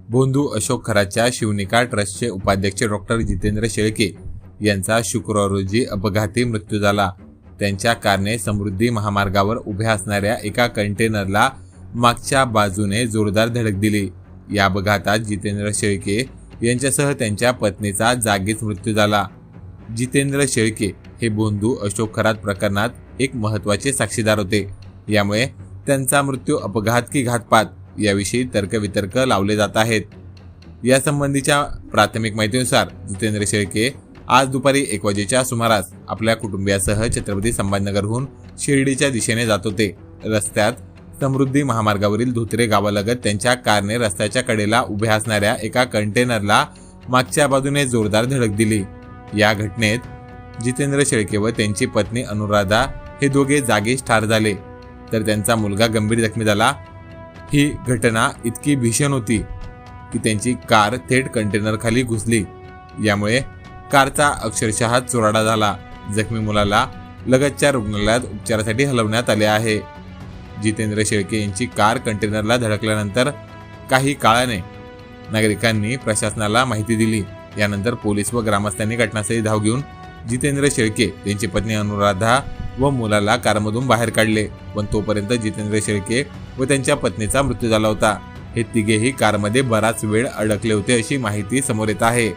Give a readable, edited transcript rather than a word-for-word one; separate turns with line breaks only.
बोंधू अशोक खराच्या शिवनिका ट्रस्टचे उपाध्यक्ष डॉक्टर जितेंद्र शेळके यांचा शुक्रवार रोजी अपघाती मृत्यू झाला। त्यांच्या कारने समृद्धी महामार्गावर उभ्या असणाऱ्या एका कंटेनरला मागच्या बाजूने जोरदार धडक दिली। या अपघातात जितेंद्र शेळके यांच्यासह त्यांच्या पत्नीचा जागीच मृत्यू झाला। जितेंद्र शेळके हे बोंधू अशोक खरात प्रकरणात एक महत्त्वाचे साक्षीदार होते। यामुळे त्यांचा मृत्यू अपघात की घातपात याविषयी तर्कवितर्क लावले जात आहेत। यासंबंधीच्या प्राथमिक माहितीनुसार जितेंद्र शेळके आज दुपारी 1 वाजेच्या सुमारास आपल्या कुटुंबियासह छत्रपती संभाजीनगरहून शिर्डीच्या दिशेने जात होते। रस्त्यात समृद्धी महामार्गावरील धोत्रे गावालगत त्यांच्या कारने रस्त्याच्या कडेला उभ्या असणाऱ्या एका कंटेनरला मागच्या बाजूने जोरदार धडक दिली। या घटनेत जितेंद्र शेळके व त्यांची पत्नी अनुराधा हे दोघे जागीच ठार झाले, तर त्यांचा मुलगा गंभीर जखमी झाला। ही घटना इतकी भीषण होती की त्यांची कार थेट कंटेनर खाली घुसली। यामुळे कारचा अक्षरशः चुराडा झाला। जखमी मुलाला लगतच्या रुग्णालयात उपचारासाठी हलवण्यात आले आहे। जितेंद्र शेळके यांची कार कंटेनरला धडकल्यानंतर काही काळाने नागरिकांनी प्रशासनाला माहिती दिली। यानंतर पोलीस व ग्रामस्थांनी घटनास्थळी धाव घेऊन जितेंद्र शेळके त्यांची पत्नी अनुराधा व मुलाला कारमधून बाहेर काढले, पण तोपर्यंत जितेंद्र शेळके व त्यांच्या पत्नीचा मृत्यू झाला होता। हे तिघेही कारमध्ये बराच वेळ अडकले होते अशी माहिती समोर येत आहे।